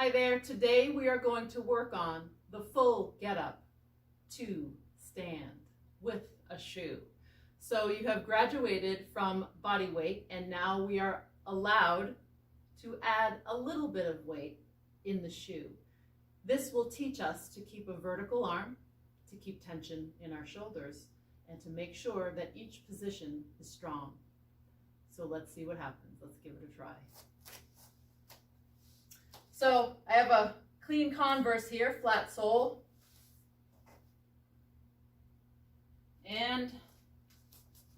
Hi there, today we are going to work on the full get up to stand with a shoe. So you have graduated from body weight and now we are allowed to add a little bit of weight in the shoe. This will teach us to keep a vertical arm, to keep tension in our shoulders, and to make sure that each position is strong. So let's see what happens. Let's give it a try. So I have a clean Converse here, flat sole. And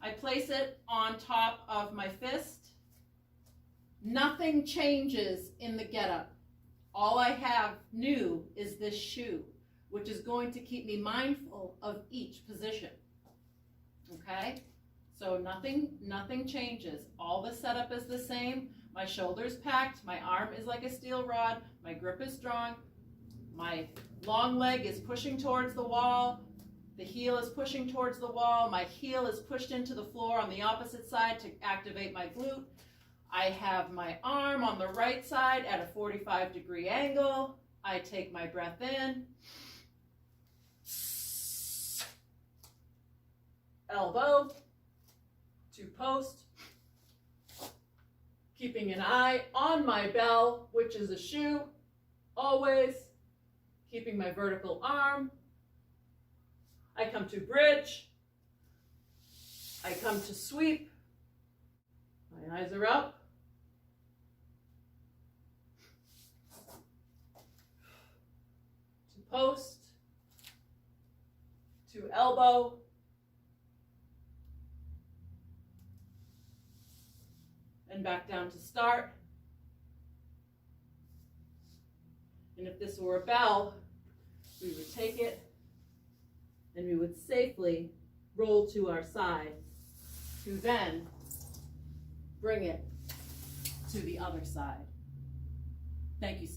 I place it on top of my fist. Nothing changes in the getup. All I have new is this shoe, which is going to keep me mindful of each position. Okay? So nothing changes. All the setup is the same. My shoulder's packed, my arm is like a steel rod, my grip is strong, my long leg is pushing towards the wall, the heel is pushing towards the wall, my heel is pushed into the floor on the opposite side to activate my glute. I have my arm on the right side at a 45-degree angle. I take my breath in, elbow to post, keeping an eye on my bell, which is a shoe, always, keeping my vertical arm. I come to bridge, I come to sweep, my eyes are up, to post, to elbow, and back down to start. And if this were a bell, we would take it and we would safely roll to our side to then bring it to the other side. Thank you so much.